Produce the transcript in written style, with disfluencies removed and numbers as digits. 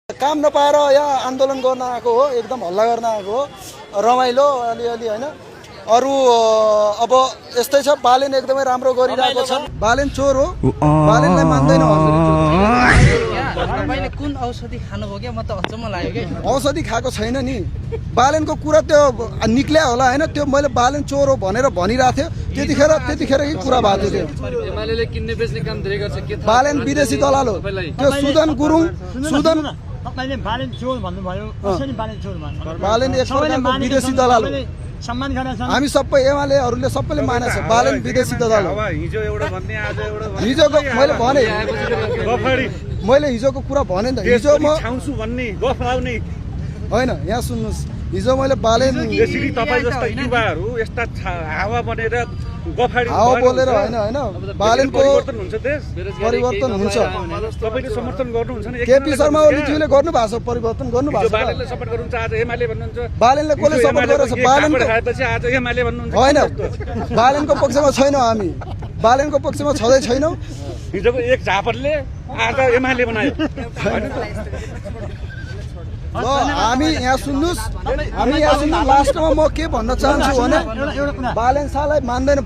काम नपाएर यहाँ आन्दोलन गर्न आएको हो, एकदम हल्ला गर्न आएको हो, रमाइलो अलिअलि होइन। अरू अब यस्तै छ, बालेन एकदमै राम्रो गरिरहेको छ। बालेन चोर हो, बालेनलाई मान्दैन। तपाईले कुन औषधि खानुभयो के म त अचम्म लाग्यो के। औषधि खाएको छैन नि, बालेनको कुरा त्यो निक्ल्या होला होइन। त्यो मैले बालेन चोर हो भनेर भनिरहेको थियो, त्यतिखेर कुरा भएको थियो। एमालेले किन्ने बेच्ने काम धेरै गर्छ के थाहा। बालेन विदेशी दलाल हो त्यो। सुदन गुरुङ, सुदन तपाईले बालेन चोर भन्नुभयो, कसरी बालेन चोर भन्नु? बालेन एक प्रकारको विदेशी दलाल हो। सम्मान गरेछ। हामी सबै एमालेहरूले सबैले मानेछ बालेन विदेशी दलाल हो। हिजो एउटा भन्ने आज एउटा हिजोको मैले भने, गफाडी मैले हिजोको कुरा भने नि त। हिजो म छाउँछु भन्ने गफ लाउने होइन, यहाँ सुन्नुहोस्, हिजो मैले बालेन यसरी तपाईँ जस्ता युवाहरू यस्ता हावा बनेर गफाडी हावा बोलेर होइन, बालेनको परिवर्तन हुन्छ देश। परिवर्तन हुन्छ। तपाईँले समर्थन गर्नुहुन्छ नि। केपी शर्मा ओलीज्यूले गर्नु भएको छ, परिवर्तन गर्नु भएको छ। बालेनले सपोर्ट गर्नुहुन्छ, आज एमाले भन्नुहुन्छ। बालेनले कसले सपोर्ट गरेछ? बालेनको खाएपछि आज एमाले भन्नुहुन्छ होइन, बालेनको पक्षमा छैनौँ हामी, बालेनको पक्षमा छँदै छैनौँ। हिजोको एक झापरले आज एमाले बनायो। ल हामी यहाँ सुन्नुहोस्, लास्टमा म के भन्न चाहन्छु भने बालेन शाहलाई मान्दैन।